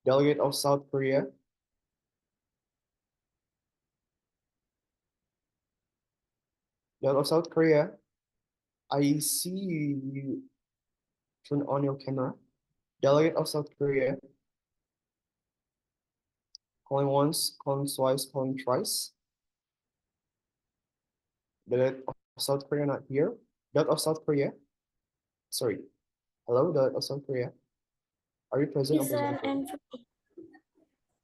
Delegate of South Korea. Delegate of South Korea. I see you turn on your camera. Delegate of South Korea. Calling once, calling twice, calling thrice. Delegate of South Korea not here. Delegate of South Korea. Sorry. Hello, Delegate of South Korea. Are you present or present?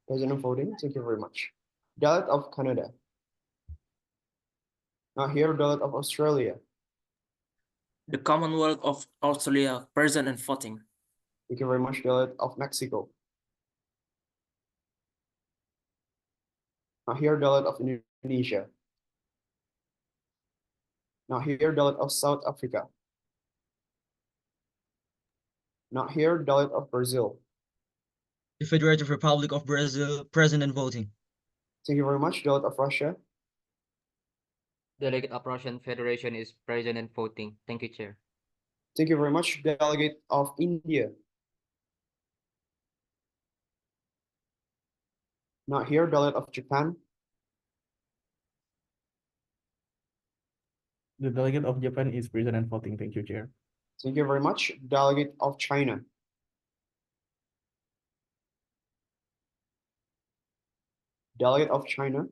Present and voting. Thank you very much. Delegate of Canada. Not here. Delegate of Australia. The Commonwealth of Australia, present and voting. Thank you very much. Delegate of Mexico. Not here. Delegate of Indonesia. Not here. Delegate of South Africa. Not here. Delegate of Brazil. The Federative Republic of Brazil, present and voting. Thank you very much. Delegate of Russia. Delegate of Russian Federation is present and voting. Thank you, Chair. Thank you very much. Delegate of India. Not here. Delegate of Japan. The delegate of Japan is present and voting. Thank you, Chair. Thank you very much. Delegate of China. Delegate of China.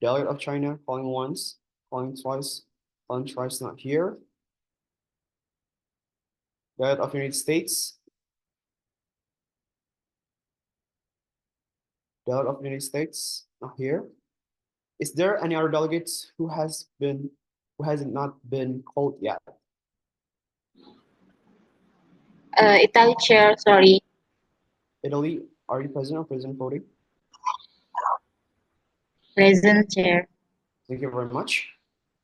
Delegate of China, calling once, calling twice, calling thrice, not here. Delegate of United States. Delegate of United States, not here. Is there any other delegates who hasn't not been called yet? Italy chair, sorry. Italy, are you present or present voting? Present chair. Thank you very much.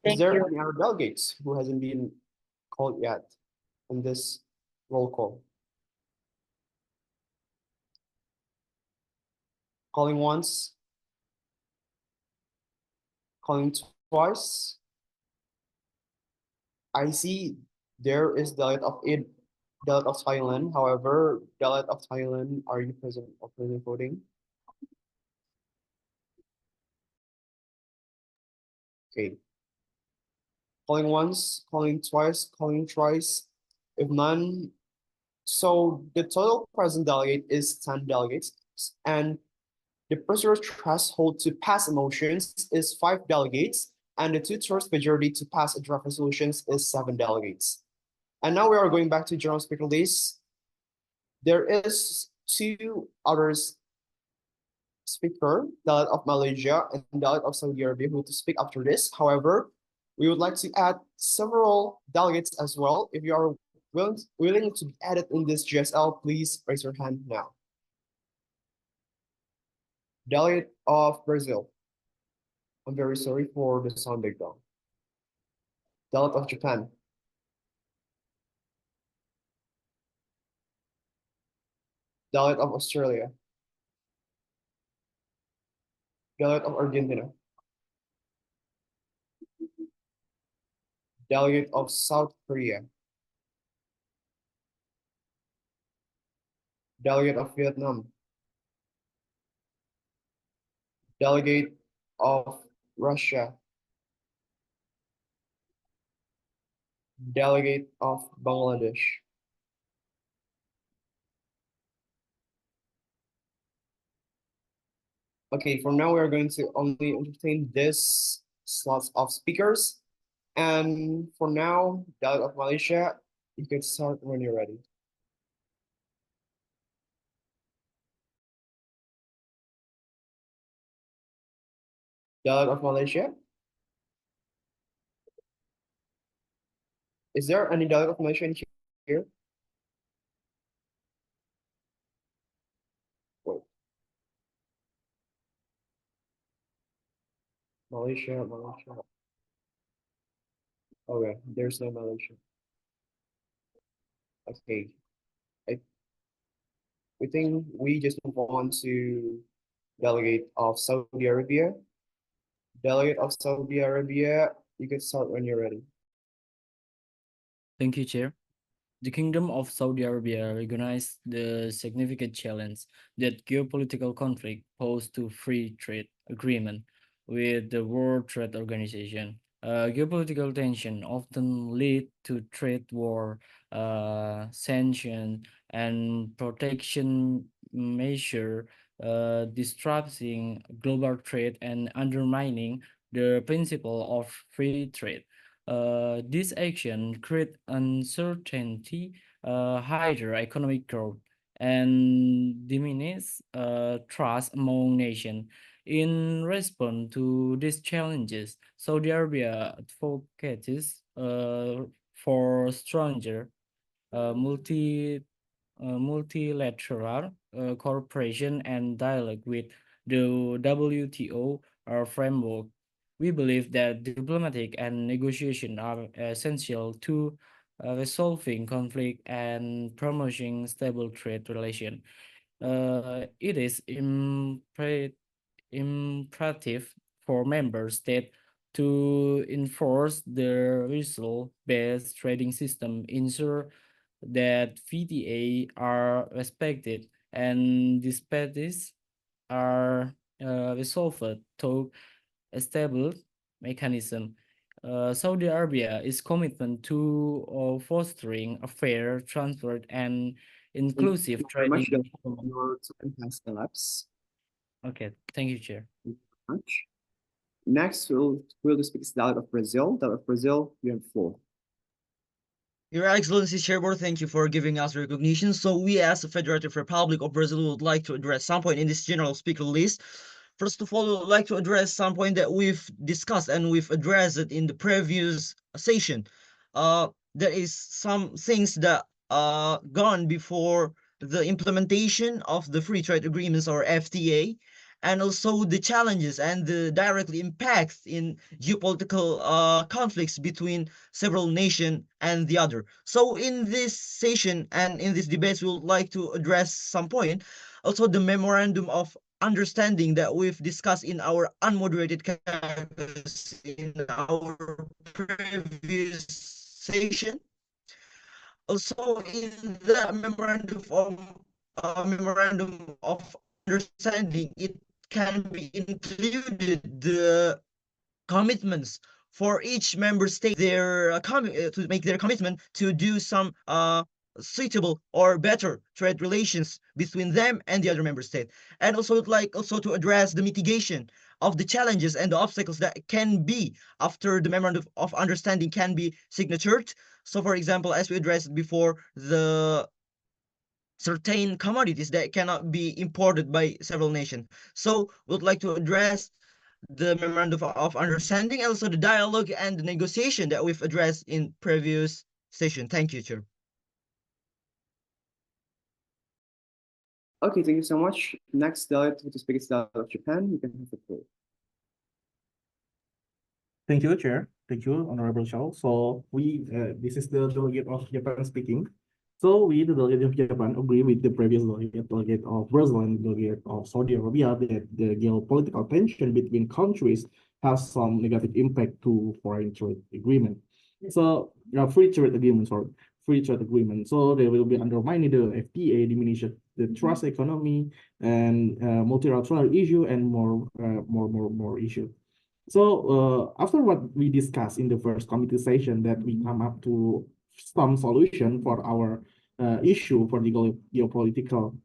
Is Thank there you. any other delegates who hasn't been called yet in this roll call? Calling once, calling twice. I see there is delegate of Thailand. However, delegate of Thailand, are you present or present voting? Okay. Calling once, calling twice, calling thrice. If none, so the total present delegate is 10 delegates, and the procedure threshold to pass motions is 5 delegates, and the 2/3 majority to pass a draft resolutions is 7 delegates. And now we are going back to general speaker list. There is 2 others speaker, delegate of Malaysia and delegate of Saudi Arabia, who to speak after this. However, we would like to add several delegates as well. If you are willing to be added in this GSL, please raise your hand now. Delegate of Brazil. I'm very sorry for the sound breakdown. Delegate of Japan. Delegate of Australia. Delegate of Argentina. Delegate of South Korea. Delegate of Vietnam. Delegate of Russia. Delegate of Bangladesh. Okay, for now we are going to only entertain this slots of speakers. And for now, delegate of Malaysia, you can start when you're ready. Delegate of Malaysia. Is there any delegate of Malaysia in here? Wait. Malaysia. Okay, there's no Malaysia. Okay. We think we just move on to delegate of Saudi Arabia. Delegate of Saudi Arabia, you can start when you're ready. Thank you, Chair. The Kingdom of Saudi Arabia recognized the significant challenge that geopolitical conflict pose to free trade agreement with the World Trade Organization. Geopolitical tension often lead to trade war, sanction, and protection measure, disrupting global trade and undermining the principle of free trade. This action create uncertainty, hinder economic growth, and diminish trust among nations. In response to these challenges, Saudi Arabia advocates for stronger multi multilateral cooperation and dialogue with the WTO framework. We believe that diplomatic and negotiation are essential to resolving conflict and promoting stable trade relations. It is imperative for member states to enforce the result-based trading system, ensure that VTA are respected and disputes are resolved through a stable mechanism. Saudi Arabia is committed to fostering a fair, transparent, and inclusive Thank you very much. trading. Your time has elapsed. Okay, thank you, Chair. Much. Next, we'll speak dialect of Brazil. Dialect of Brazil, you have the floor. Your Excellency Chairboard, thank you for giving us recognition. So we as the Federative Republic of Brazil would like to address some point in this general speaker list. First of all, we would like to address some point that we've discussed and we've addressed it in the previous session. There is some things that gone before the implementation of the free trade agreements or FTA, and also the challenges and the directly impacts in geopolitical conflicts between several nations and the other. So in this session and in this debate, we would like to address some point. Also, the memorandum of understanding that we've discussed in our unmoderated caucus in our previous session. Also, in the memorandum of understanding, it can be included the commitments for each member state to make their commitment to do some suitable or better trade relations between them and the other member state, and also would like also to address the mitigation of the challenges and the obstacles that can be after the memorandum of understanding can be signatured. So for example, as we addressed before, the certain commodities that cannot be imported by several nations. So we'd like to address the memorandum of understanding, and also the dialogue and the negotiation that we've addressed in previous session. Thank you, Chair. Okay, thank you so much. Next delegate to speak is delegate of Japan. You can have the floor. Thank you, Chair. Thank you, Honorable Shaw. So this is the delegate of Japan speaking. So we, the delegate of Japan, agree with the previous delegate of Brazil and delegate of Saudi Arabia that the geopolitical tension between countries has some negative impact to foreign trade agreement. So free trade agreement, sorry, free trade agreement. So they will be undermining the FTA, diminish the trust economy and multilateral issue and more issue. So after what we discussed in the first committee session, that we come up to some solution for our issue for the geopolitical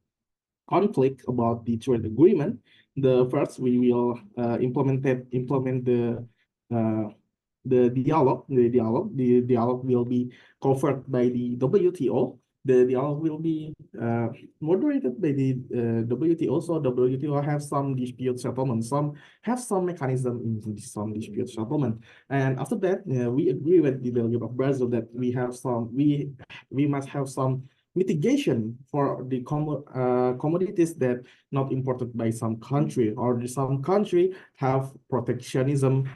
conflict about the trade agreement. The first, we will implement the dialogue. The dialogue will be covered by the WTO. The dialogue will be moderated by the WTO. So WTO have some dispute settlement, some have some mechanism in some dispute settlement. And after that, we agree with the delegate of Brazil that we must have some mitigation for the commodities that not imported by some country, or some country have protectionism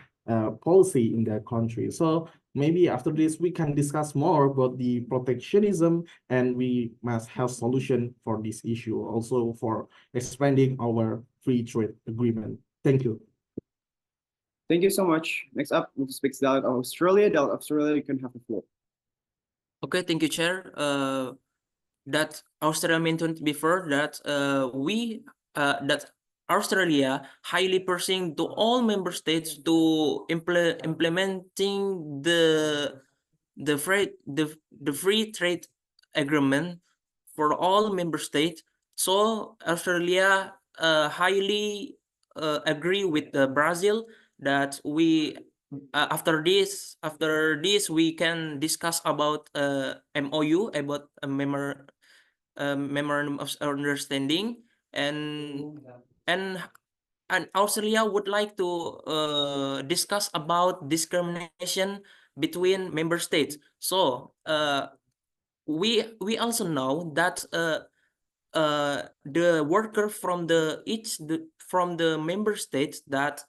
policy in their country. So maybe after this, we can discuss more about the protectionism, and we must have solution for this issue, also for expanding our free trade agreement. Thank you. Thank you so much. Next up, we'll speak delegate of Australia. Delegate of Australia, you can have the floor. Okay, thank you, Chair. That Australia mentioned before that that Australia highly pressing to all member states to implementing the free trade agreement for all member states. So Australia highly agree with Brazil that we after this we can discuss about MOU about a memorandum of understanding, and and and Australia would like to discuss about discrimination between member states. So we also know that the worker from from the member states that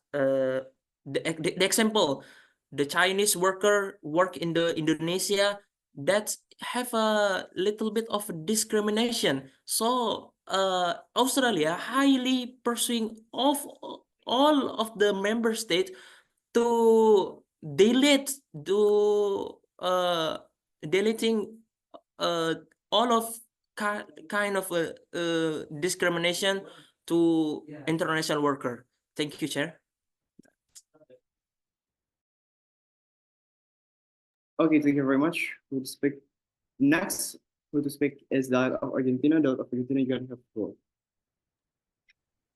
the example, the Chinese worker work in the Indonesia that have a little bit of discrimination. So Australia highly pursuing of all of the member states to delete to deleting uh, all of kind of discrimination to international worker. Thank you, Chair. Okay, thank you very much. Who to speak next? Who to speak is that of Argentina. That of Argentina, you can have the floor.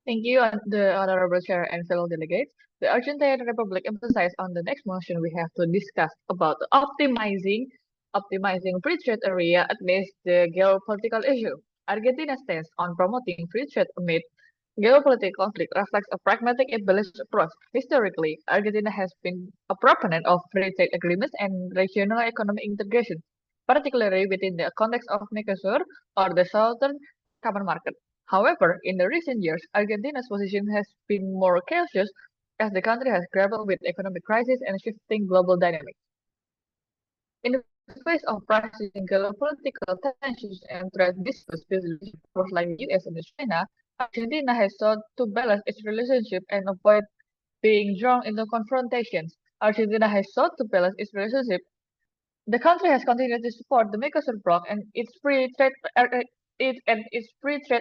Thank you, the Honorable Chair and fellow delegates. The Argentine Republic emphasized on the next motion we have to discuss about optimizing free trade area amidst the geopolitical issue. Argentina's stance on promoting free trade amid geopolitical conflict reflects a pragmatic and balanced approach. Historically, Argentina has been a proponent of free trade agreements and regional economic integration, particularly within the context of Mercosur or the Southern Common Market. However, in the recent years, Argentina's position has been more cautious as the country has grappled with economic crisis and shifting global dynamics. In the face of rising geopolitical tensions and trade disputes with powers like the US and China, Argentina has sought to balance its relationship and avoid being drawn into confrontations. Argentina has sought to balance its relationship. The country has continued to support the Mercosur bloc and its free trade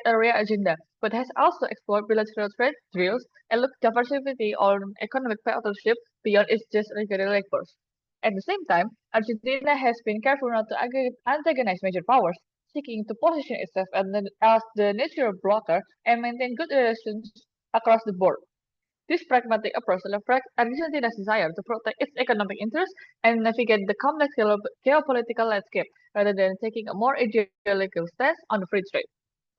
area agenda, but has also explored bilateral trade deals and looked diversity on economic partnership beyond its just regional neighbors. At the same time, Argentina has been careful not to antagonize major powers, seeking to position itself as the natural blocker and maintain good relations across the board. This pragmatic approach reflects Argentina's desire to protect its economic interests and navigate the complex geopolitical landscape rather than taking a more ideological stance on free trade.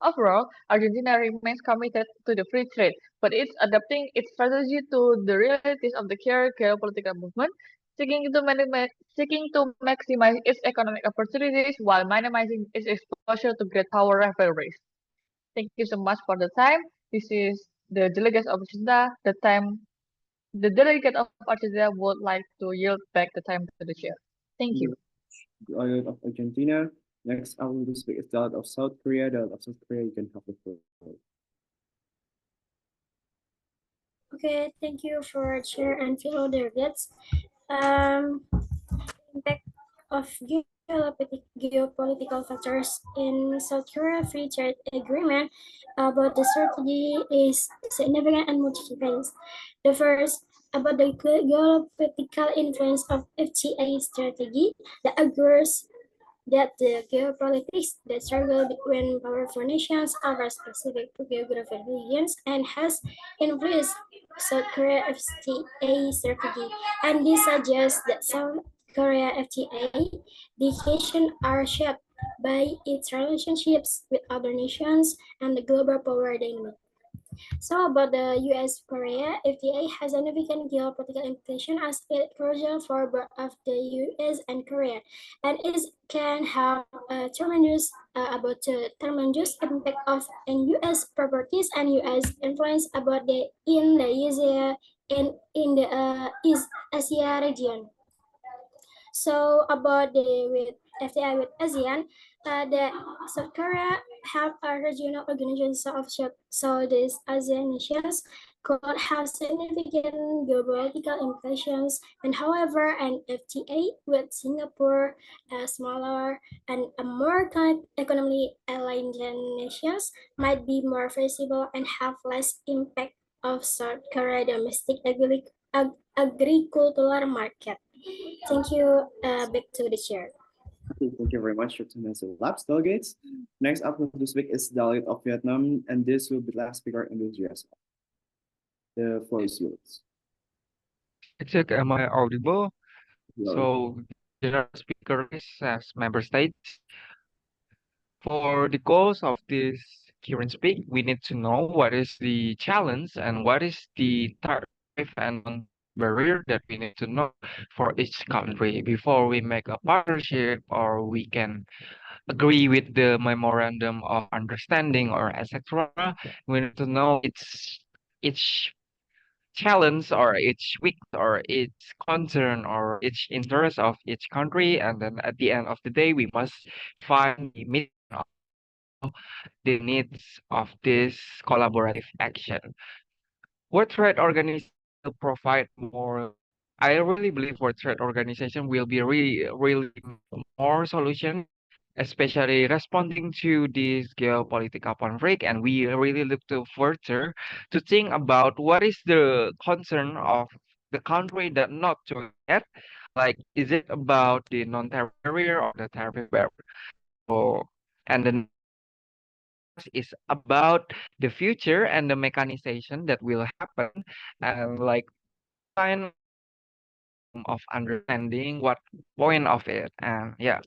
Overall, Argentina remains committed to the free trade, but it's adapting its strategy to the realities of the current geopolitical movement, seeking to maximize its economic opportunities while minimizing its exposure to great power rivalries. Thank you so much for the time. This is the delegates of Argentina. The delegate of Argentina would like to yield back the time to the chair. Thank you. Delegate of Argentina. Next, I will speak is that of South Korea. That of South Korea, you can have the floor. Okay, thank you for chair and fellow delegates. Impact of geopolitical factors in South Korea free trade agreement about the strategy is significant and multifaceted. The first about the geopolitical influence of FTA strategy that argues that the geopolitics, the struggle between powerful nations over specific geographic regions and has influenced South Korea FTA strategy. And this suggests that South Korea FTA decisions are shaped by its relationships with other nations and the global power dynamic. So about the US-Korea, FTA has significant geopolitical implication as it crucial for both of the US and Korea, and it can have a tremendous tremendous impact of US properties and US influence about the in the Asia in the East Asia region. So about the with FTA with ASEAN, the South Korea have a regional organization of Southeast Asian nations could have significant geopolitical implications, and however, an FTA with Singapore, a smaller and a more economically aligned nations, might be more feasible and have less impact of South Korea domestic agricultural market. Thank you. Back to the chair. Okay, thank you very much, Dr. Nelson Labs delegates. Next up to speak is delegate of Vietnam, and this will be the last speaker in this GS. The floor is yours. Check, am I audible? You are- So, general speaker list as member states. For the goals of this current speak, we need to know what is the challenge and what is the tariff and barrier that we need to know for each country before we make a partnership or we can agree with the memorandum of understanding or etc. We need to know each challenge or each week or each concern or each interest of each country, and then at the end of the day we must find the meaning of the needs of this collaborative action. World Trade Organization will provide more. I really believe World Trade Organization will be really more solution, especially responding to this geopolitical conflict, and we really look to further to think about what is the concern of the country that not doing that. Like, is it about the non-tariff barrier or the tariff barrier? So, and then is about the future and the mechanization that will happen, and like kind of understanding what point of it, and yeah.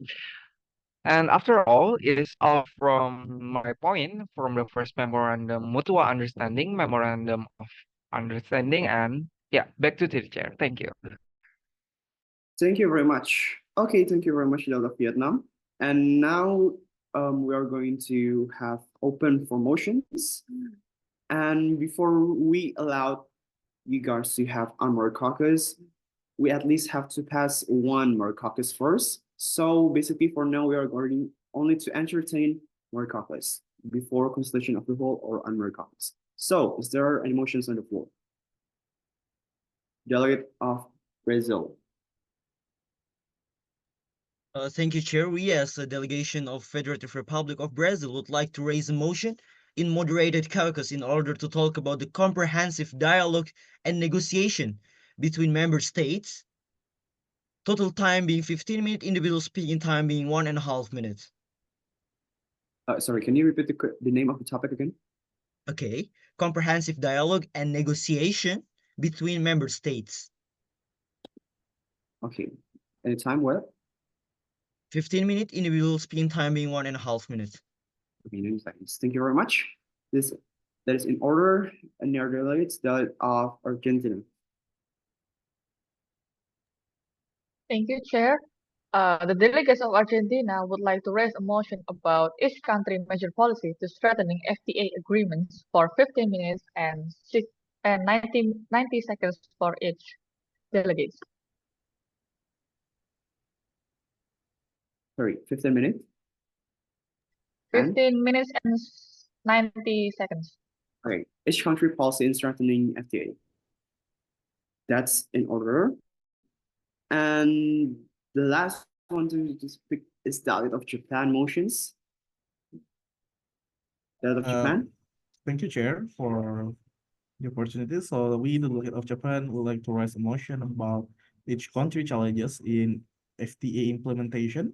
And after all, it is all from my point from the first memorandum, mutual understanding, memorandum of understanding, and yeah, back to the chair. Thank you. Thank you very much. Okay, thank you very much, Delegate of Vietnam. And now we are going to have open for motions. And before we allow you guys to have unmarked caucus, we at least have to pass one marked caucus first. So basically for now, we are going only to entertain marked caucus before constitution of the whole or unmarked caucus. So is there any motions on the floor? Delegate of Brazil. Thank you, Chair. We, as a delegation of Federative Republic of Brazil, would like to raise a motion in moderated caucus in order to talk about the comprehensive dialogue and negotiation between member states. Total time being 15 minutes, individual speaking time being 1.5 minutes. Sorry, can you repeat the name of the topic again? Okay, comprehensive dialogue and negotiation between member states. Okay, any time where? 15 minutes, individual speaking time being 1.5 minutes. Okay, 90 seconds. Thank you very much. That is in order, and your delegates, delegate of Argentina. Thank you, Chair. The delegates of Argentina would like to raise a motion about each country measure policy to strengthening FTA agreements for 15 minutes and 90 seconds for each delegate. Sorry, 15 minutes? 15 minutes and 90 seconds. Okay, each country policy in strengthening FTA. That's in order. And the last one to speak is delegate of Japan motions. Delegate of Japan. Thank you, Chair, for the opportunity. So we, the delegate of Japan, would like to raise a motion about each country challenges in FTA implementation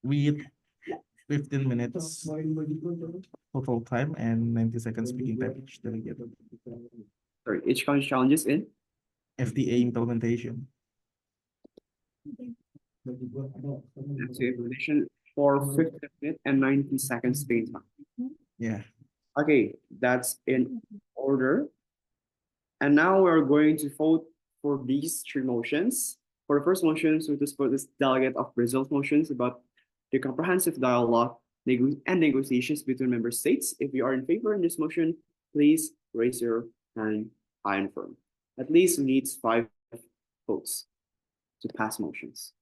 with 15 minutes total time and 90 seconds speaking time each delegate. Sorry, each country challenges in FTA implementation. FTA implementation for 15 minutes and 90 seconds speaking time. Yeah. Okay, that's in order. And now we're going to vote for these three motions. For the first motion, so to support this delegate of Brazil's motions about the comprehensive dialogue and negotiations between member states. If you are in favor in this motion, please raise your hand high and firm. At least we need 5 votes to pass motions.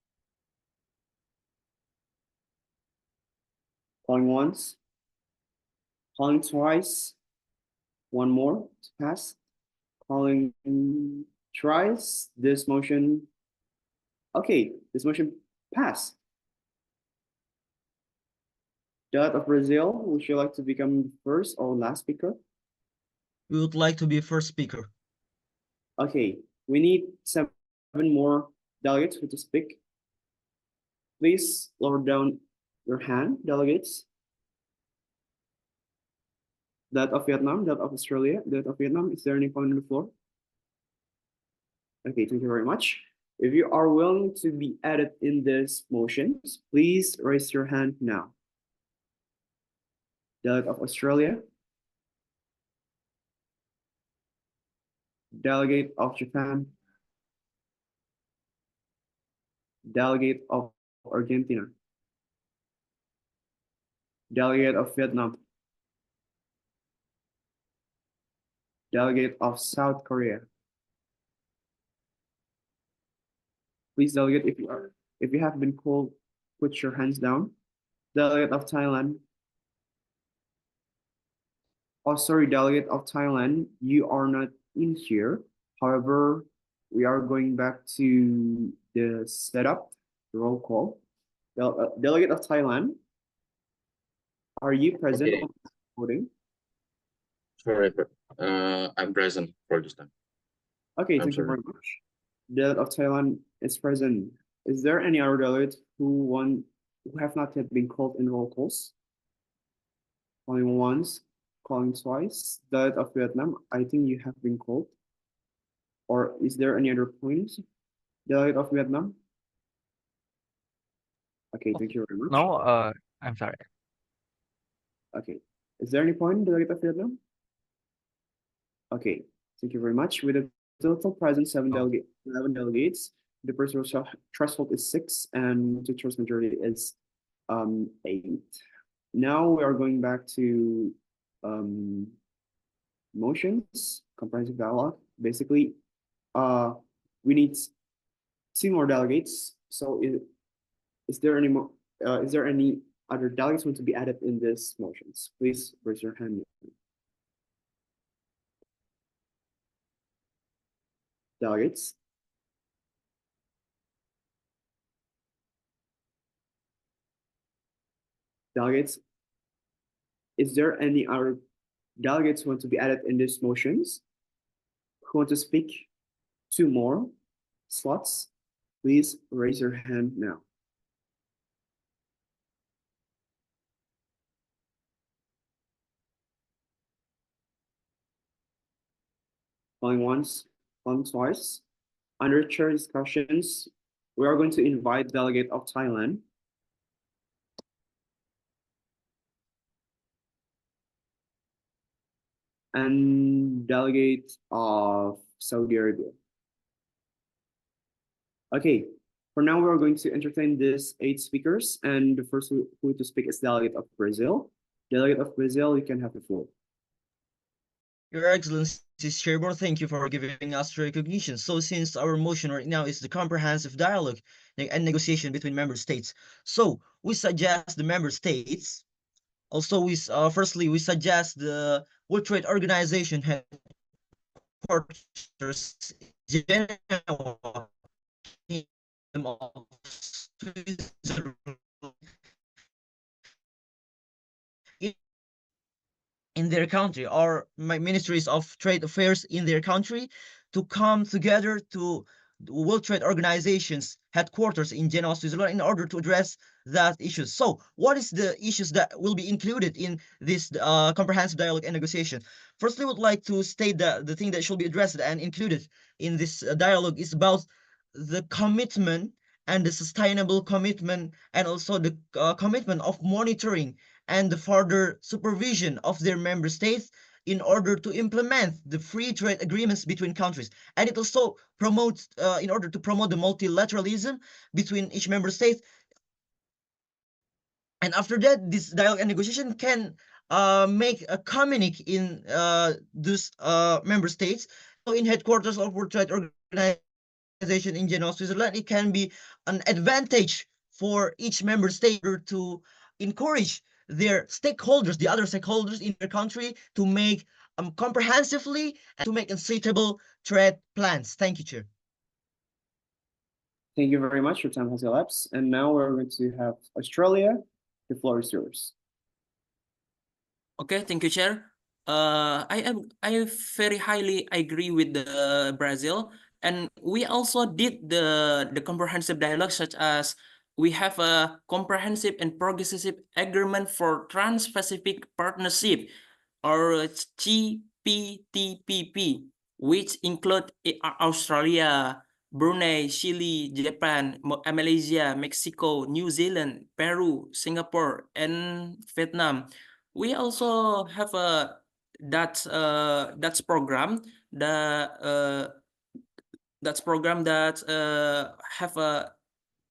Calling once, calling twice. One more to pass. Calling twice. This motion. Okay, this motion passed. That of Brazil, would you like to become first or last speaker? We would like to be first speaker. Okay, we need 7 more delegates who to speak. Please lower down your hand, delegates. That of Vietnam, that of Australia, that of Vietnam. Is there any point on the floor? Okay, thank you very much. If you are willing to be added in this motions, please raise your hand now. Delegate of Australia. Delegate of Japan. Delegate of Argentina. Delegate of Vietnam. Delegate of South Korea. Please, delegate, if you have been called, put your hands down. Delegate of Thailand. Oh, sorry, delegate of Thailand, you are not in here. However, we are going back to the setup, the roll call. Delegate of Thailand, are you present Okay. on voting? Sorry, but I'm present for this time. Okay, I'm thank you sorry. very much. Delegate of Thailand is present. Is there any other delegate who have not yet been called in roll calls? Calling once, calling twice. Delegate of Vietnam, I think you have been called. Or is there any other points? Delegate of Vietnam? Okay, thank you very much. No, I'm sorry. Okay. Is there any point, Delegate of Vietnam? Okay, thank you very much. With a total present 11 delegates, the personal threshold is 6 and the two-thirds majority is 8. Now we are going back to motions, comprehensive dialogue. Basically, we need 2 more delegates. So is there any more? Is there any other delegates want to be added in this motions? Please raise your hand. Delegates. Delegates. Is there any other delegates who want to be added in these motions? Who want to speak? 2 more slots? Please raise your hand now. Calling once, calling twice. Under chair discussions, we are going to invite delegate of Thailand. And delegate of Saudi Arabia. Okay, for now we are going to entertain these 8 speakers, and the first who to speak is delegate of Brazil. Delegate of Brazil, you can have the floor. Your Excellency, Chairboard, thank you for giving us recognition. So since our motion right now is the comprehensive dialogue and negotiation between member states, so we suggest the member states. Also, firstly we suggest the World Trade Organization headquarters in Geneva, Kingdom of Switzerland, in their country, or ministries of trade affairs in their country, to come together to the World Trade Organization's headquarters in Geneva, Switzerland, in order to address that issues. So what is the issues that will be included in this comprehensive dialogue and negotiation? Firstly, I would like to state that the thing that should be addressed and included in this dialogue is about the commitment and the sustainable commitment, and also the commitment of monitoring and the further supervision of their member states in order to implement the free trade agreements between countries. And it also promotes, in order to promote the multilateralism between each member state. And after that, this dialogue and negotiation can make a communique in those member states. So in headquarters of World Trade Organization in Geneva, Switzerland, it can be an advantage for each member state to encourage their stakeholders, the other stakeholders in their country, to make comprehensively and to make unsuitable trade plans. Thank you, Chair. Thank you very much. Your time has elapsed. And now we're going to have Australia. The floor is yours. Okay, thank you, Chair. I very highly agree with the Brazil, and we also did the comprehensive dialogue, such as we have a comprehensive and progressive agreement for Trans-Pacific Partnership, or CPTPP, which include Australia, Brunei, Chile, Japan, Malaysia, Mexico, New Zealand, Peru, Singapore, and Vietnam. We also have a that's program that have a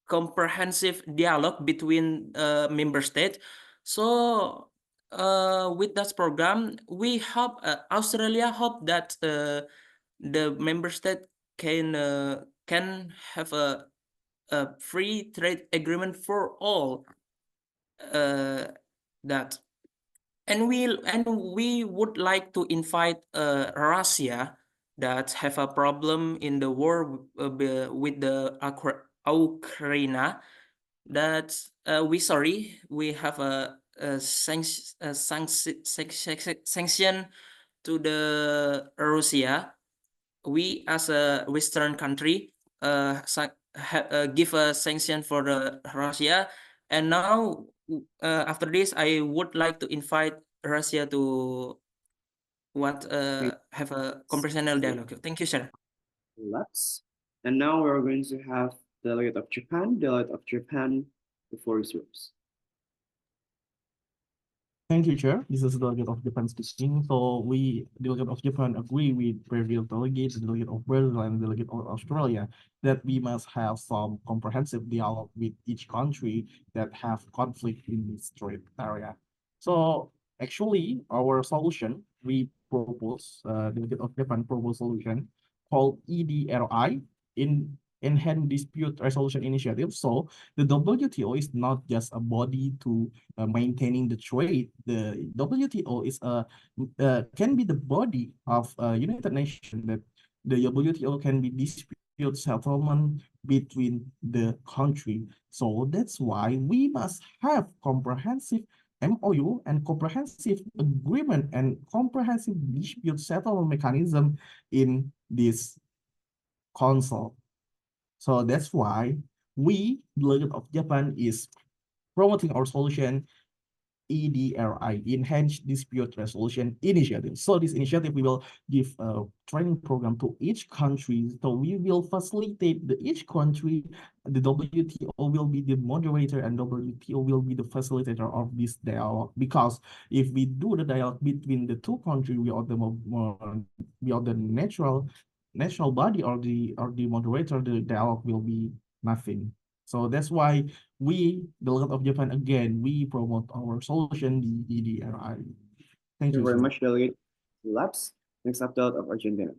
comprehensive dialogue between member states. So with that program, we hope Australia hope that the member state can have a free trade agreement for all. That and we would like to invite Russia that have a problem in the war with the Ukraine, that we have a sanction to the Russia. We as a Western country give a sanction for the Russia, and now after this I would like to invite Russia to have a comprehensive dialogue. Thank you, sir. Let's. And now we're going to have delegate of Japan. Delegate of Japan, the floor is yours. Thank you, Chair. This is the delegate of Japan speaking. So we, delegate of Japan, agree with previous delegates, the delegate of Brazil and the delegate of Australia, that we must have some comprehensive dialogue with each country that have conflict in this trade area. So actually, our solution, we propose, delegate of Japan propose solution called EDRI, in Enhanced Dispute Resolution Initiative. So the WTO is not just a body to maintaining the trade. The WTO is can be the body of United Nations, that the WTO can be dispute settlement between the country. So that's why we must have comprehensive MOU and comprehensive agreement and comprehensive dispute settlement mechanism in this council. So that's why we, the Delegate of Japan, is promoting our solution EDRI, Enhanced Dispute Resolution Initiative. So this initiative, we will give a training program to each country. So we will facilitate each country. The WTO will be the moderator and WTO will be the facilitator of this dialogue. Because if we do the dialogue between the two countries, we are the natural body or the moderator, the dialogue will be nothing. So that's why we, the Delegate of Japan, again, we promote our solution, the EDRI. Thank you very sir. much, Delegate Labs. Next up, Delegate of Argentina.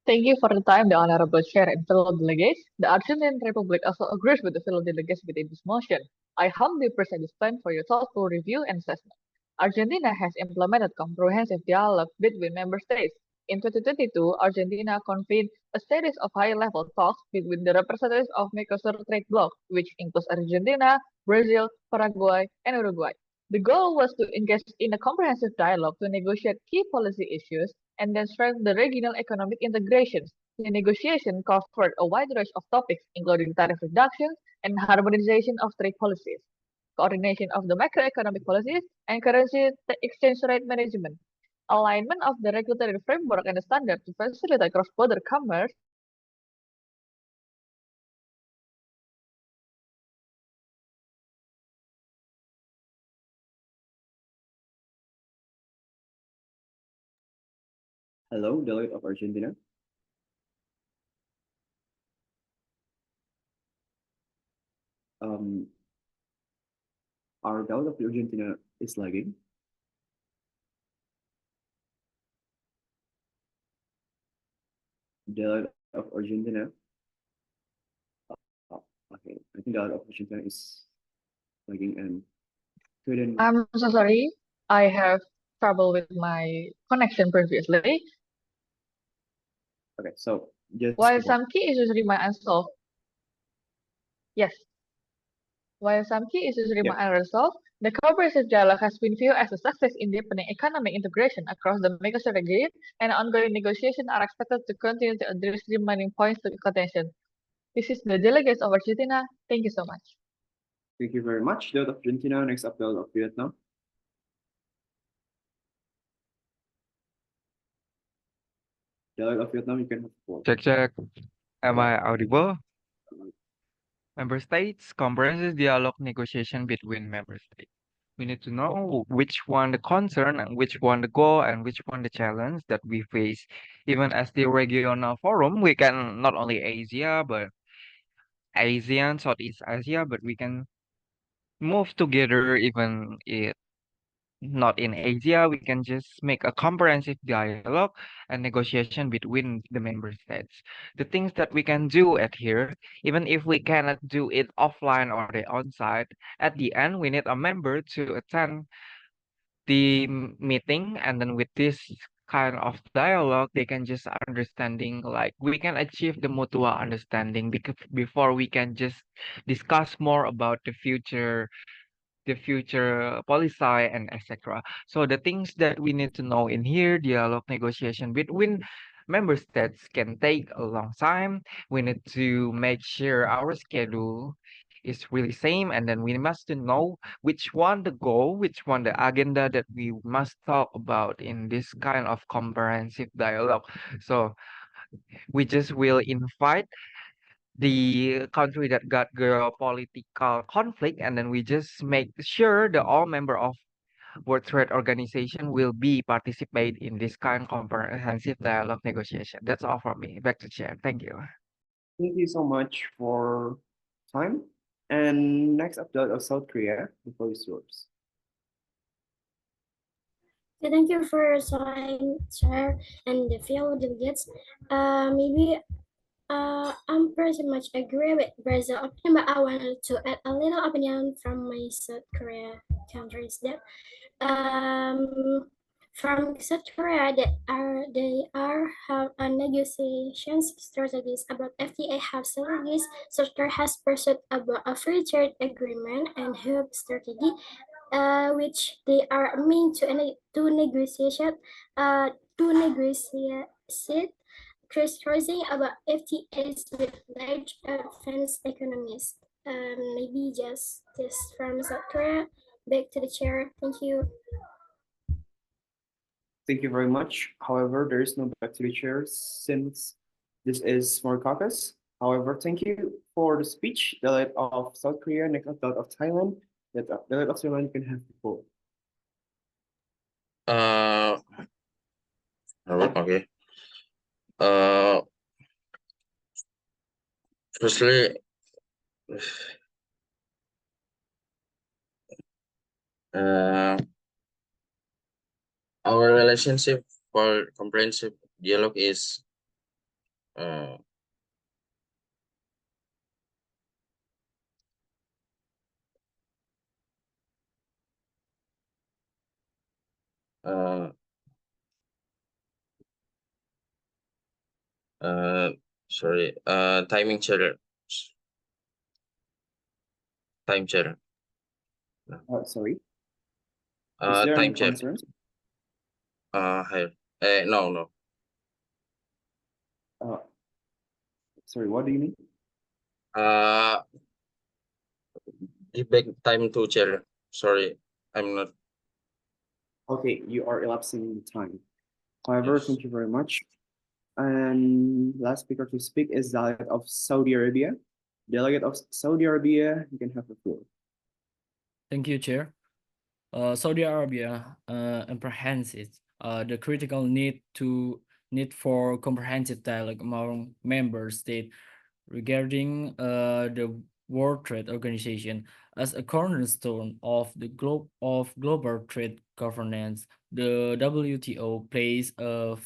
Thank you for the time, the Honorable Chair and fellow delegates. The Argentine Republic also agrees with the fellow delegates within this motion. I humbly present this plan for your thoughtful review and assessment. Argentina has implemented comprehensive dialogue between member states. In 2022, Argentina convened a series of high-level talks between the representatives of Mercosur trade bloc, which includes Argentina, Brazil, Paraguay, and Uruguay. The goal was to engage in a comprehensive dialogue to negotiate key policy issues and then strengthen the regional economic integrations. The negotiation covered a wide range of topics, including tariff reductions and harmonization of trade policies, coordination of the macroeconomic policies, and currency exchange rate management, alignment of the regulatory framework and the standard to facilitate cross-border commerce. Hello, Delegate of Argentina. Our Delegate of Argentina is lagging. Delegate of Argentina. Okay, I think Delegate of Argentina is lagging and couldn't. I'm so sorry. I have trouble with my connection previously. Okay, so just While keep on. some key issues remain unsolved, yes, while some key issues remain unresolved, the comprehensive dialogue has been viewed as a success in deepening economic integration across the mega-strategy, and ongoing negotiations are expected to continue to address remaining points of contention. This is the delegates of Argentina. Thank you so much. Thank you very much. Delegate of Argentina, next up, Delegate of Vietnam. Delegate of Vietnam, you can have the floor. Check. Am I audible? Member states, comprehensive dialogue negotiation between member states. We need to know which one the concern and which one the goal and which one the challenge that we face. Even as the regional forum, we can not only Asia, but ASEAN, Southeast Asia, but we can move together even if not in Asia, we can just make a comprehensive dialogue and negotiation between the member states. The things that we can do at here, even if we cannot do it offline or the on-site, at the end we need a member to attend the meeting, and then with this kind of dialogue they can just understanding, like we can achieve the mutual understanding because before we can just discuss more about the future policy and etc. So the things that we need to know in here, dialogue negotiation between member states can take a long time. We need to make sure our schedule is really same, and then we must to know which one the goal, which one the agenda that we must talk about in this kind of comprehensive dialogue. So we just will invite the country that got geopolitical conflict, and then we just make sure that all member of World Trade Organization will be participate in this kind of comprehensive dialogue negotiation. That's all from me. Back to chair. Thank you. Thank you so much for time. And next up, Delegate of South Korea, the floor is yours. Thank you for your time, Chair, and the fellow delegates. Maybe I'm pretty much agree with Brazil opinion, but I wanted to add a little opinion from my South Korea countries that from South Korea that they are have a negotiations strategies about FTA have strategies. South Korea has pursued about a free trade agreement and hub strategy, which they are meant to negotiate criticizing about FTAs with large advanced economies. Maybe just this from South Korea. Back to the chair. Thank you. Thank you very much. However, there is no back to the chair since this is for caucus. However, thank you for the speech, Delegate of South Korea, next up, Delegate of Thailand. Delegate of Thailand, you can have the floor. Okay. Firstly, our relationship for comprehensive dialogue is uh, sorry, timing chair. Time chair. Sorry. Is there any Time chair. concerns? Here. No. Sorry, what do you mean? Give back time to chair. Sorry, I'm not. Okay, you are elapsing the time. However, Yes. thank you very much. And last speaker to speak is Delegate of Saudi Arabia. Delegate of Saudi Arabia, you can have the floor. Thank you, Chair. Saudi Arabia apprehends the critical need for comprehensive dialogue among member states regarding the World Trade Organization as a cornerstone of the global trade governance. The WTO plays a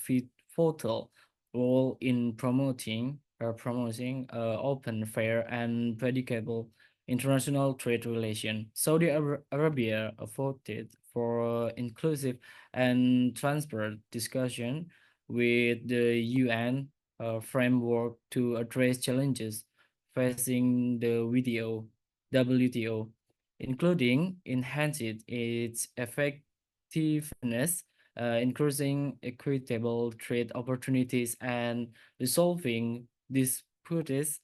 vital role in promoting open, fair, and predictable international trade relation. Saudi Arabia voted for inclusive and transparent discussion with the UN framework to address challenges facing the WTO, including enhancing its effectiveness, increasing equitable trade opportunities, and resolving disputes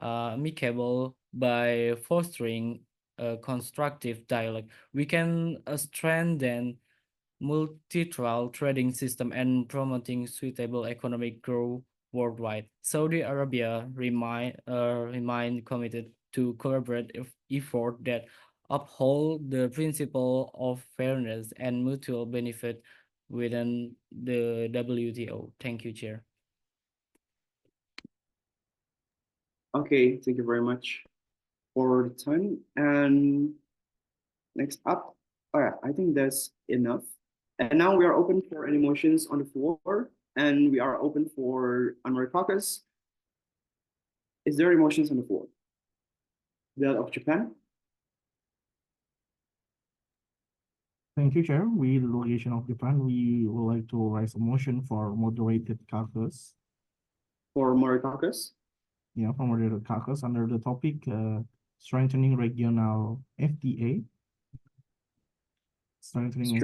amicable by fostering a constructive dialogue. We can strengthen multilateral trading system and promoting suitable economic growth worldwide. Saudi Arabia remain committed to collaborative effort that uphold the principle of fairness and mutual benefit within the WTO. Thank you, Chair. Okay, thank you very much for the time. And next up, all right, I think that's enough. And now we are open for any motions on the floor, and we are open for honorary caucus. Is there any motions on the floor? That of Japan? Thank you, Chair. We, the delegation of Japan, we would like to raise a motion for moderated caucus. For honorary caucus? Yeah, for moderated caucus under the topic strengthening regional FTA. Strengthening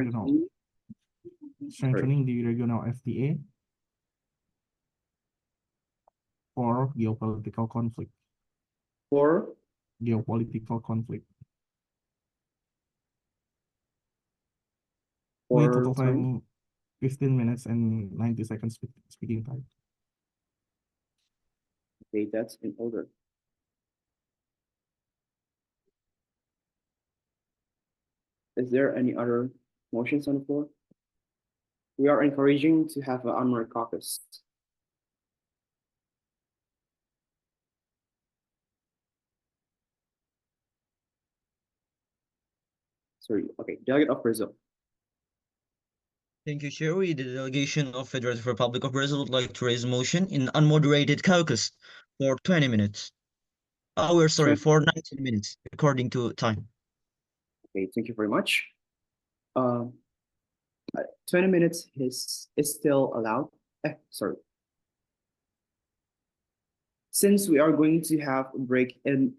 the regional FTA for geopolitical conflict. For geopolitical conflict. For With total time 15 minutes and 90 seconds speaking time. Okay, that's in order. Is there any other motions on the floor? We are encouraging to have an honorary caucus. Sorry, okay, delegate of Brazil. Thank you, Chair. We, the delegation of Federative Republic of Brazil, would like to raise a motion in unmoderated caucus for 20 minutes. Oh, we're sorry, for 19 minutes, according to time. Okay, thank you very much. 20 minutes is still allowed. Sorry. Since we are going to have a break in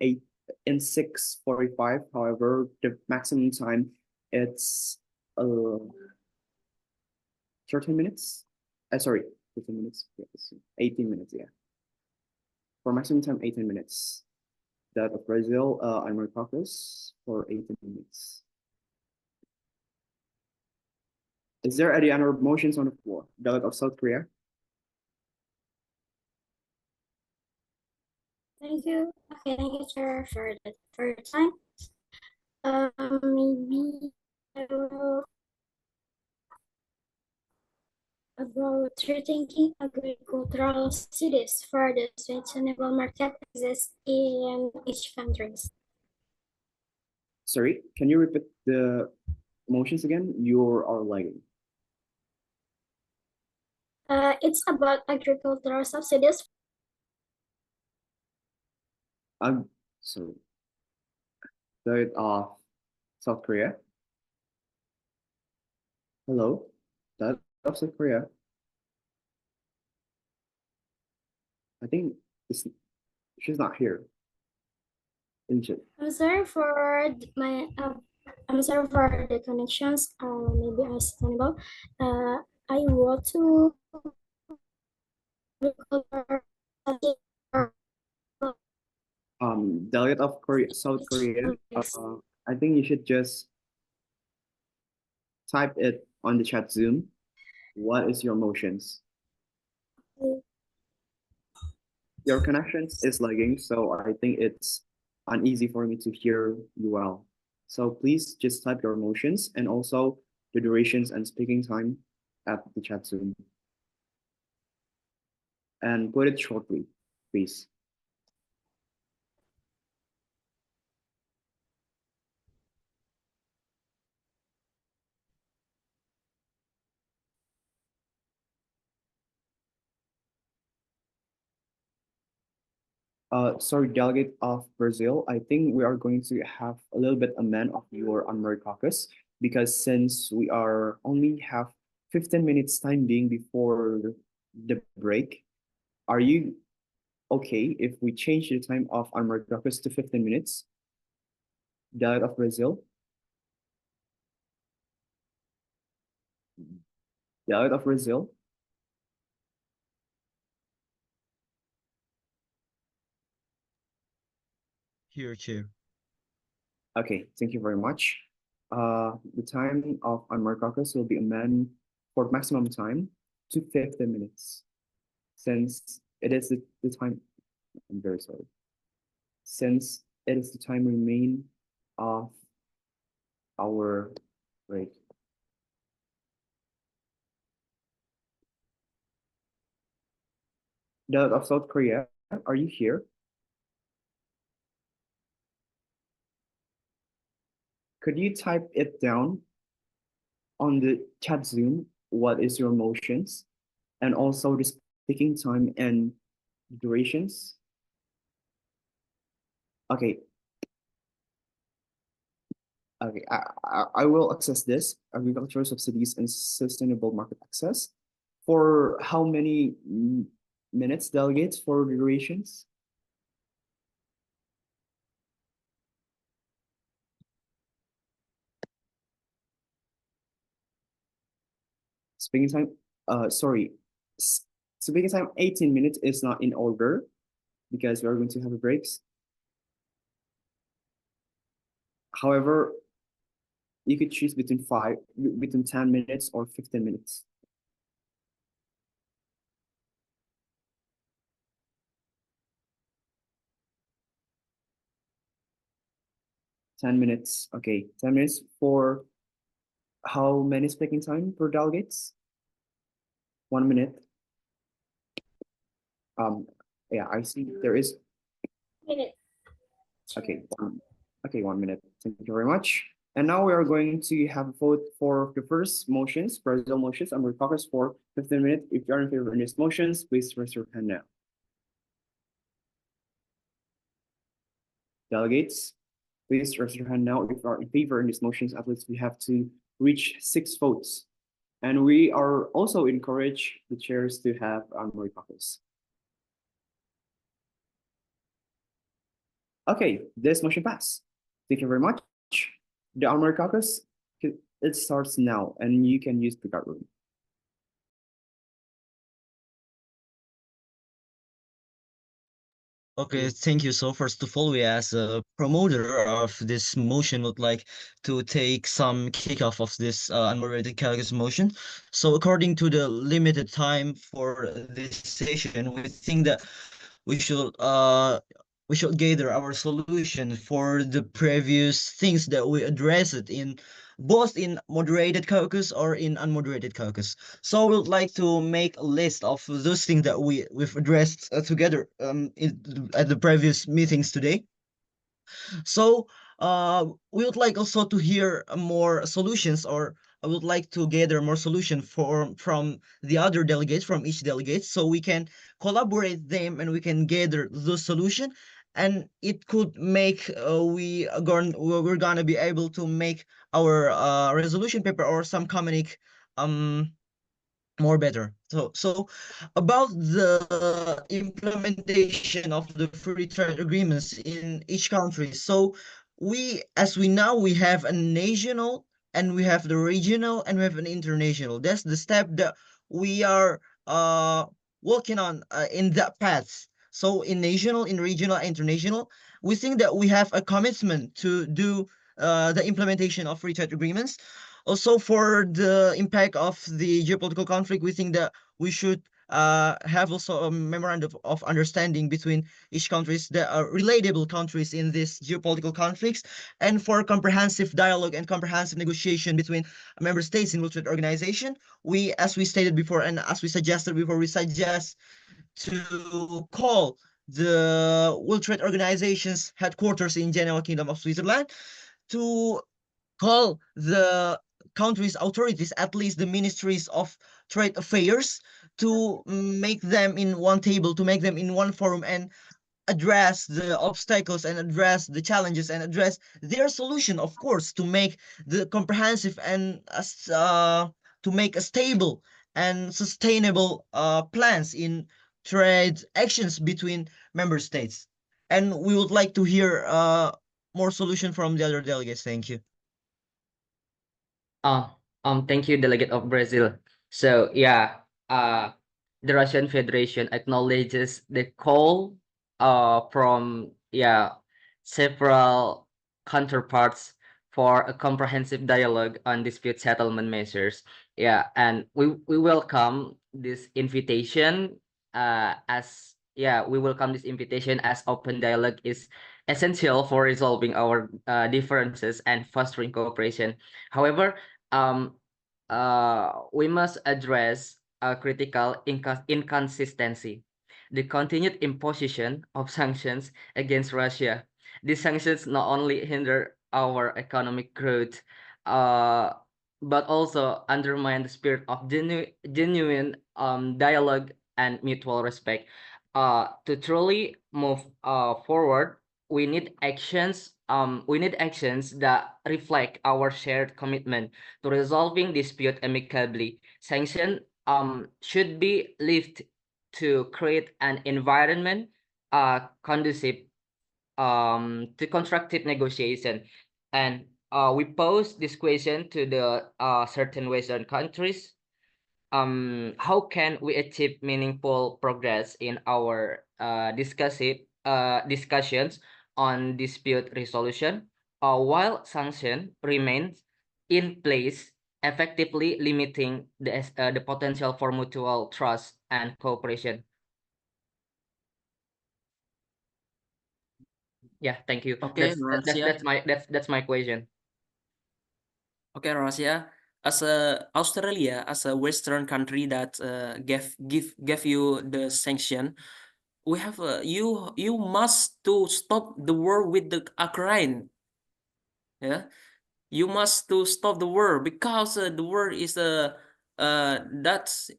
6:45, however, the maximum time it's 13 minutes. Sorry, 15 minutes. Yes, 18 minutes. Yeah. For maximum time, 18 minutes. That of Brazil, honorary caucus for 18 minutes. Is there any other motions on the floor? Delegate of South Korea. Thank you. Okay, thank you, Chair, for your time. Maybe I will about rethinking agricultural subsidies for the sustainable market access in each countries. Sorry, can you repeat the motions again? You are lagging. It's about agricultural subsidies. Sorry. Delegate of South Korea. Hello, that of South Korea. I think she's not here. Isn't she? I'm sorry for I'm sorry for the connections. Maybe understandable. I want to Delegate of South Korea. I think you should just type it on the chat Zoom. What is your motions? Your connection is lagging, so I think it's uneasy for me to hear you well. So please just type your motions and also the durations and speaking time at the chat Zoom. And put it shortly, please. Sorry, delegate of Brazil. I think we are going to have a little bit amend of your honorary caucus. because since we are only have 15 minutes time being before the break, are you okay if we change the time of our Marcos to 15 minutes? Diet of Brazil. Diet of Brazil. Here, Chair. Okay, thank you very much. The time of our Marcos will be amended for maximum time to 15 minutes. Since it is the time, I'm very sorry. Since it is the time remain of our break. Diet of South Korea, are you here? Could you type it down on the chat Zoom? What is your motions? And also the speaking time and durations? Okay. Okay, I will access this, agricultural subsidies and sustainable market access. For how many minutes, delegates, for durations? Speaking time, sorry. Speaking time 18 minutes is not in order because we are going to have a breaks. However, you could choose between 10 minutes or 15 minutes. Ten minutes, okay, 10 minutes for how many speaking time per delegates? 1 minute. Yeah, I see there is. Minute. Okay, okay, 1 minute. Thank you very much. And now we are going to have a vote for the first motions, Brazil motions, and we'll focus for 15 minutes. If you are in favor of these motions, please raise your hand now. Delegates, please raise your hand now if you are in favor of these motions. At least we have to reach 6 votes. And we are also encourage the chairs to have more caucus. Okay, this motion passed. Thank you very much. The Armory Caucus, it starts now, and you can use the guard room. Okay, thank you. So first of all, we as a promoter of this motion would like to take some kickoff of this unmoderated caucus motion. So according to the limited time for this session, we think that we should gather our solution for the previous things that we addressed in both in moderated caucus or in unmoderated caucus. So we would like to make a list of those things that we've addressed together at the previous meetings today. So we would like also to hear more solutions, or I would like to gather more solution from the other delegates, from each delegate, so we can collaborate them and we can gather the solution, and it could make we're gonna be able to make our resolution paper or some communique more better. So about the implementation of the free trade agreements in each country. So as we know, we have a national and we have the regional and we have an international. That's the step that we are working on in that path. So in national, in regional, international, we think that we have a commitment to do the implementation of free trade agreements. Also, for the impact of the geopolitical conflict, we think that we should have also a memorandum of understanding between each countries that are relatable countries in this geopolitical conflicts, and for comprehensive dialogue and comprehensive negotiation between member states in World Trade Organization. As we stated before and as we suggested before, we suggest to call the World Trade Organization's headquarters in Geneva, Kingdom of Switzerland, to call the country's authorities, at least the ministries of trade affairs, to make them in one table, to make them in one forum, and address the obstacles and address the challenges and address their solution, of course, to make the comprehensive and to make a stable and sustainable plans in trade actions between member states. And we would like to hear more solution from the other delegates. Thank you. Thank you, Delegate of Brazil. So yeah, the Russian Federation acknowledges the call from several counterparts for a comprehensive dialogue on dispute settlement measures. Yeah, and we welcome this invitation as open dialogue is essential for resolving our differences and fostering cooperation. However, um, we must address a critical inconsistency: the continued imposition of sanctions against Russia. These sanctions not only hinder our economic growth, but also undermine the spirit of genuine dialogue and mutual respect. To truly move forward, we need actions. We need actions that reflect our shared commitment to resolving dispute amicably. Sanction should be lifted to create an environment conducive to constructive negotiation. And we pose this question to the certain Western countries. How can we achieve meaningful progress in our discussions on dispute resolution while sanction remains in place, effectively limiting the potential for mutual trust and cooperation? Yeah, thank you. Okay, That's my question. Okay, Russia, as a Australia, as a Western country that gave you the sanction, we have you must to stop the war with the Ukraine. Yeah, you must to stop the war because the war is that's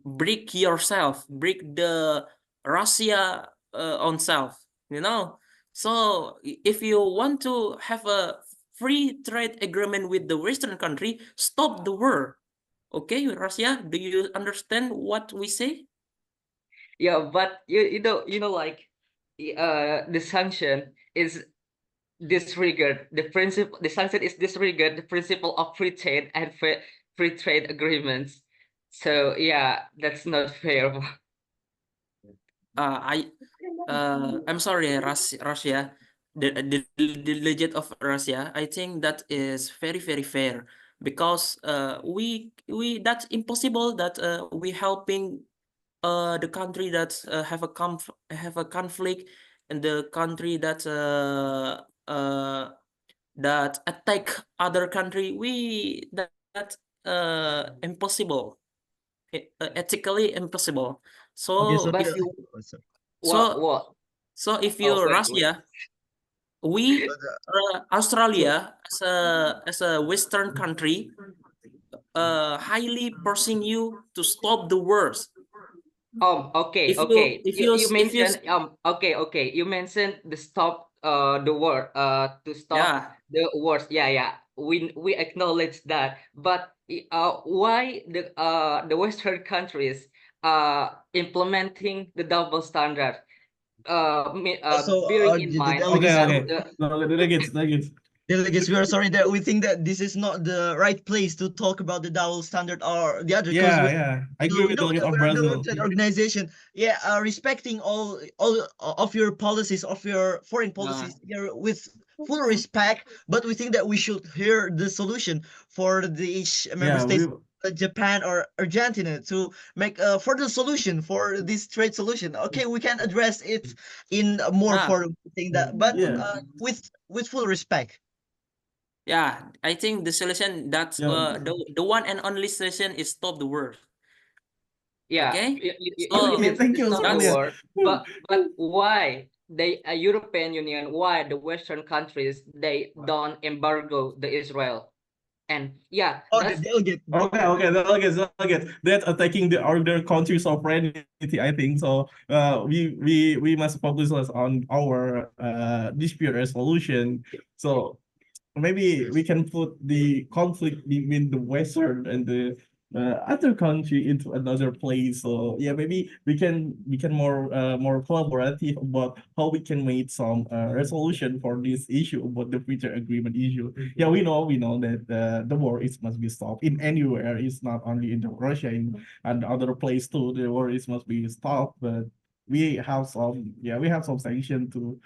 break yourself, break the Russia on self. You know, so if you want to have a free trade agreement with the Western country, stop the war. Okay, Russia, do you understand what we say? Yeah, but like the sanction is disregard the principle. The sanction is disregard the principle of free trade and free trade agreements. So yeah, that's not fair. I'm sorry, Russia, the legend of Russia. I think that is very fair because we that's impossible that we helping the country that have a conflict and the country that attack other country. We that impossible, ethically impossible. Okay, So so if the you What so what? so if Oh, you Russia, we Australia as a Western country highly pressing you to stop the wars. Okay, If you okay. if You you you if you mentioned okay. You mentioned the stop the war to stop yeah the wars. Yeah, yeah. We acknowledge that. But why the Western countries implementing the double standard? so Bearing in the mind Okay, delegates that okay. No, delegates. Delegates, we are sorry that we think that this is not the right place to talk about the double standard or the other, because Yeah. I agree we with know delegate that we of are the Brazil. trade organization. Yeah, respecting all of your policies, of your foreign policies here with full respect, but we think that we should hear the solution for the each member Yeah, states, we Japan or Argentina, to make a further solution for this trade solution. Okay, we can address it in a more yeah formal thing that, but yeah. with full respect. yeah. I think the solution that's Yeah. the one and only solution is stop the war. yeah, Okay, you so Okay, mentioned thank to you, stop the that's Somalia. war, but why the European Union, why the Western countries they don't embargo the Israel? And yeah, Oh, the that's delegate. Okay, delegates. That's attacking the other countries' sovereignty, I think. So, we must focus less on our dispute resolution. So, maybe we can put the conflict between the Western and the other country into another place. So yeah, maybe we can more collaborative about how we can make some resolution for this issue about the future agreement issue. Yeah, we know that the war is must be stopped in anywhere. It's not only in the Russia and other place too. The war is must be stopped, but we have some sanction to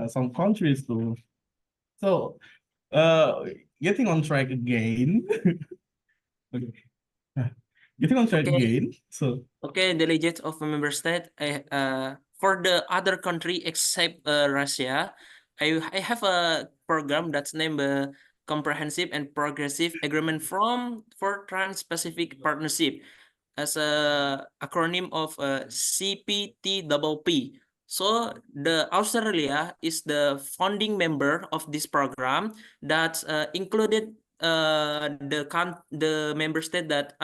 some countries too. So uh, getting on track again. Okay. Getting on track Okay. again. So Okay, delegates of a member state. For the other country except Russia, I have a program that's named Comprehensive and Progressive Agreement for Trans-Pacific Partnership, as a acronym of CPTPP. So the Australia is the founding member of this program that included the member state that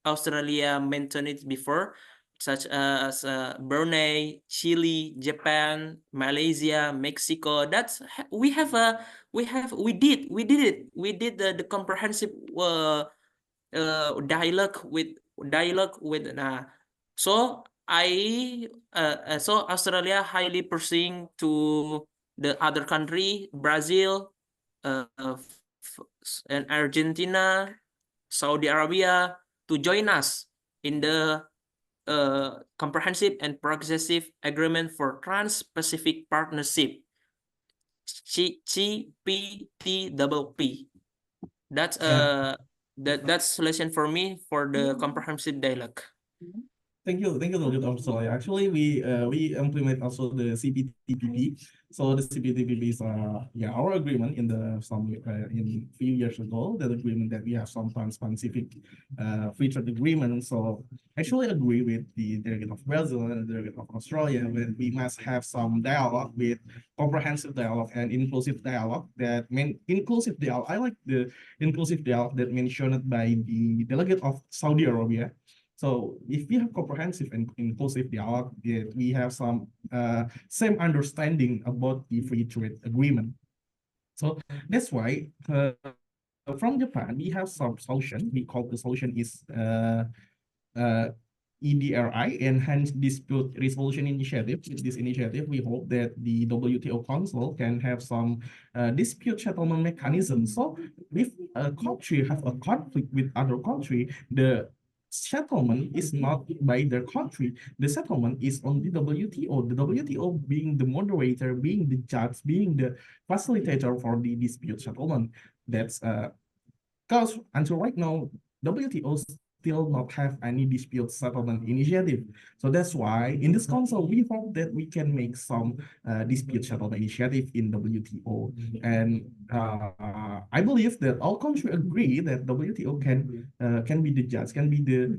Australia mentioned it before, such as Brunei, Chile, Japan, Malaysia, Mexico. We did the comprehensive dialogue with so Australia highly pursuing to the other country, Brazil, and Argentina, Saudi Arabia, to join us in the comprehensive and progressive agreement for Trans-Pacific Partnership, CPTPP. That's yeah. that's solution for me for the comprehensive dialogue. Thank you, Dr. Australia. Actually, we implement also the CPTPP. So the CPTPP is our agreement in few years ago. That agreement that we have some trans-Pacific free trade agreement. So actually agree with the delegate of Brazil and the delegate of Australia that we must have some dialogue with comprehensive dialogue and inclusive dialogue. That mean inclusive dialogue. I like the inclusive dialogue that mentioned by the delegate of Saudi Arabia. So if we have comprehensive and inclusive dialogue, we have some same understanding about the free trade agreement. So that's why from Japan, we have some solution. We call the solution is EDRI, Enhanced Dispute Resolution Initiative. With this initiative, we hope that the WTO Council can have some dispute settlement mechanism. So if a country have a conflict with other country, the settlement is not by their country. The settlement is on the WTO. The WTO being the moderator, being the judge, being the facilitator for the dispute settlement. That's because until right now, WTO still not have any dispute settlement initiative. So that's why in this council, we hope that we can make some dispute settlement initiative in WTO. And I believe that all countries agree that WTO can be the judge, can be the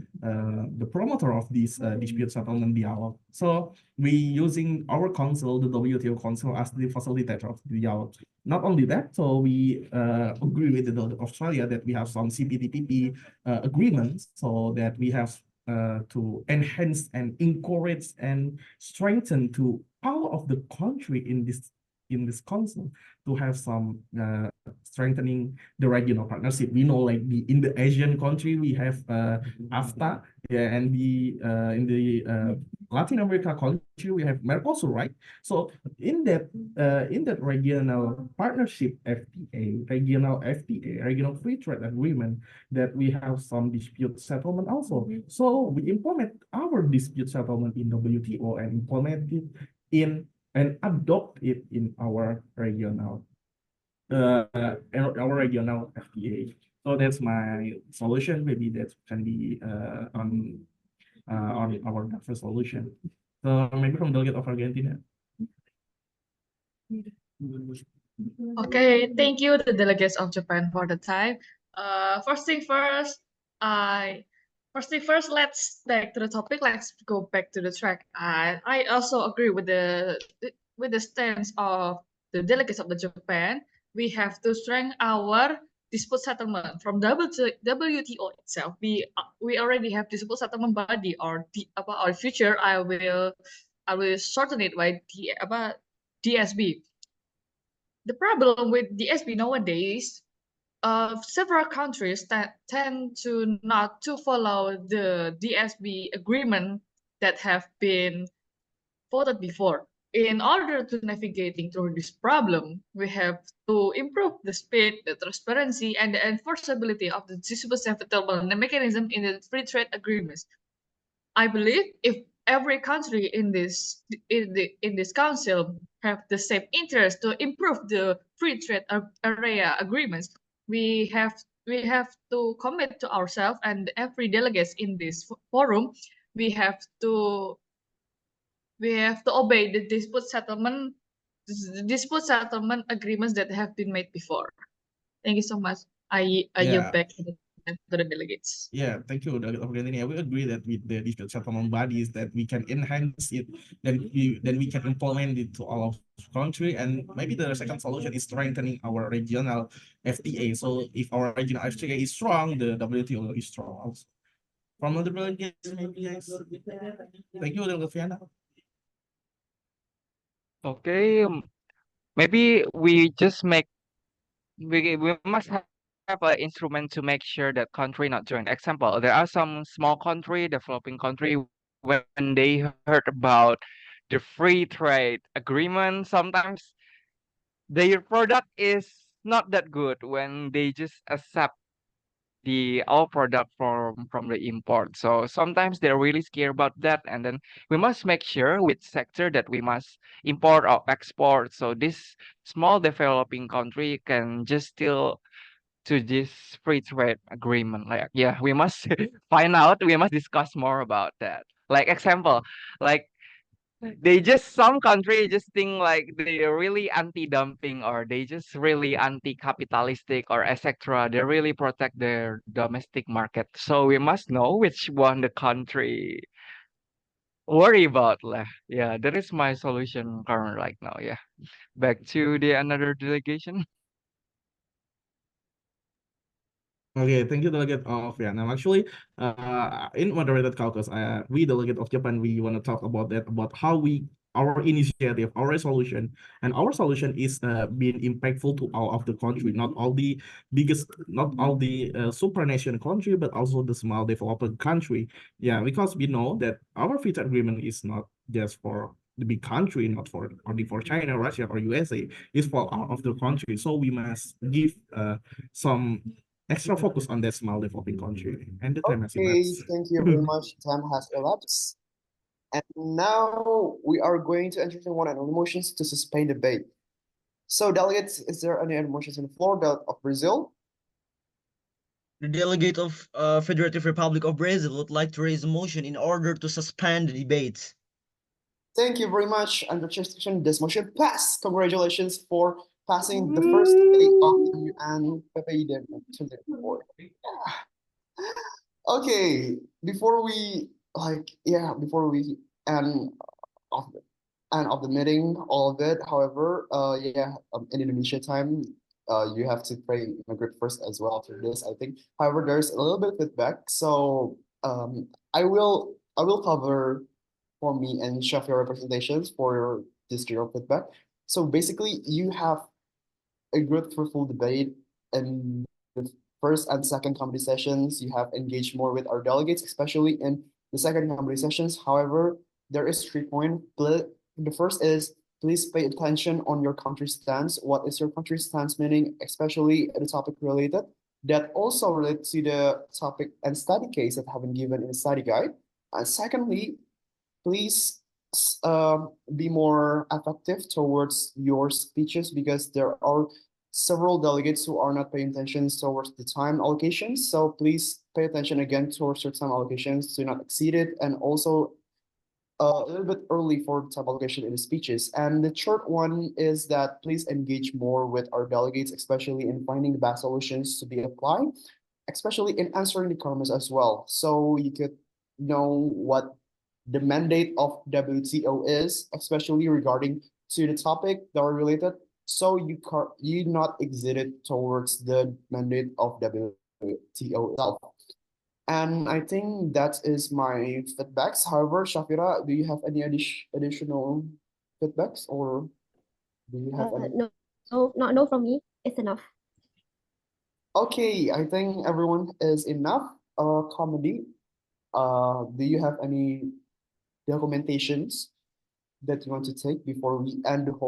promoter of this dispute settlement dialogue. So we using our council, the WTO council, as the facilitator of the dialogue. Not only that, so we agree with the Australia that we have some CPTPP agreements, so that we have to enhance and encourage and strengthen to all of the country in this council to have some strengthening the regional partnership. We know, like in the Asian country, we have AFTA, yeah, and in the Latin America country, we have Mercosur, right? So in that regional partnership FTA, regional free trade agreement, that we have some dispute settlement also. So we implement our dispute settlement in WTO and implement it in and adopt it in our regional FTA. So that's my solution. Maybe that can be on our first solution. So maybe from delegate of Argentina. Okay, thank you to the delegates of Japan for the time. First thing first, let's back to the topic. Let's go back to the track. I also agree with the stance of the delegates of the Japan. We have to strengthen our dispute settlement from WTO itself. We already have dispute settlement body, or our future. I will shorten it by DSB. The problem with DSB nowadays, several countries that tend to not to follow the DSB agreement that have been voted before. In order to navigating through this problem, we have to improve the speed, the transparency, and the enforceability of the dispute settlement mechanism in the free trade agreements. I believe if every country in this council have the same interest to improve the free trade area agreements, we have to commit to ourselves, and every delegates in this forum, we have to obey the dispute settlement agreements that have been made before. Thank you so much. I yield back to the delegates. Yeah, thank you, Delegate of Argentina. We agree that with the dispute settlement bodies that we can enhance it, then we can implement it to all of country. And maybe the second solution is strengthening our regional FTA. So if our regional FTA is strong, the WTO is strong also. From other delegates, maybe guys. Thank you, Delegate Fiana. Okay, maybe we must have an instrument to make sure that country not join. Example, there are some small country, developing country, when they heard about the free trade agreement, sometimes their product is not that good when they just accept our product from the import. So sometimes they're really scared about that, and then we must make sure which sector that we must import or export. So this small developing country can just still to this free trade agreement. Like, yeah, we must find out. We must discuss more about that. Like example, like some country just think like they're really anti-dumping, or they just really anti-capitalistic, or etc. They really protect their domestic market. So we must know which one the country worry about lah. Yeah, that is my solution current right now. Yeah. Back to the another delegation. Okay, thank you, Delegate of Vietnam. Actually, in moderated caucus, we Delegate of Japan, we want to talk about that, about how our initiative, our resolution, and our solution is being impactful to all of the country, not all the supranational country, but also the small developing country. Yeah, because we know that our free trade agreement is not just for the big country, not for only for China, Russia, or USA. It's for all of the country. So we must give some extra focus on that small developing country. And the time has Okay, elapsed. thank you very much. Time has elapsed. And now we are going to entertain one and only motions to suspend debate. So, delegates, is there any other motions on the floor? Delegate of Brazil? The delegate of Federative Republic of Brazil would like to raise a motion in order to suspend the debate. Thank you very much. Under jurisdiction, this motion passed. Congratulations for passing the first debate of the UN PPI Dunia. Okay, before we end of the meeting, all of it. However, in Indonesia time, you have to pray immigrant first as well after this, I think. However, there's a little bit of feedback, so I will cover for me and Chef your representations for this general feedback. So basically, you have a good fruitful debate in the first and second committee sessions. You have engaged more with our delegates, especially in the second committee sessions. However, there is 3 points. The first is, please pay attention on your country stance. What is your country stance meaning, especially the topic related? That also relates to the topic and study case that have been given in the study guide. And secondly, please be more effective towards your speeches, because there are several delegates who are not paying attention towards the time allocations. So please pay attention again towards your time allocations, do not exceed it, and also a little bit early for time allocation in the speeches. And the third one is that please engage more with our delegates, especially in finding the best solutions to be applied, especially in answering the comments as well. So you could know what the mandate of WTO is, especially regarding to the topic that are related. so you not exceeded towards the mandate of WTO itself. And I think that is my feedbacks. However, Shafira, do you have any additional feedbacks, or do you have any? No from me. It's enough. Okay, I think everyone is enough. Comedy. Do you have any documentations that you want to take before we end the whole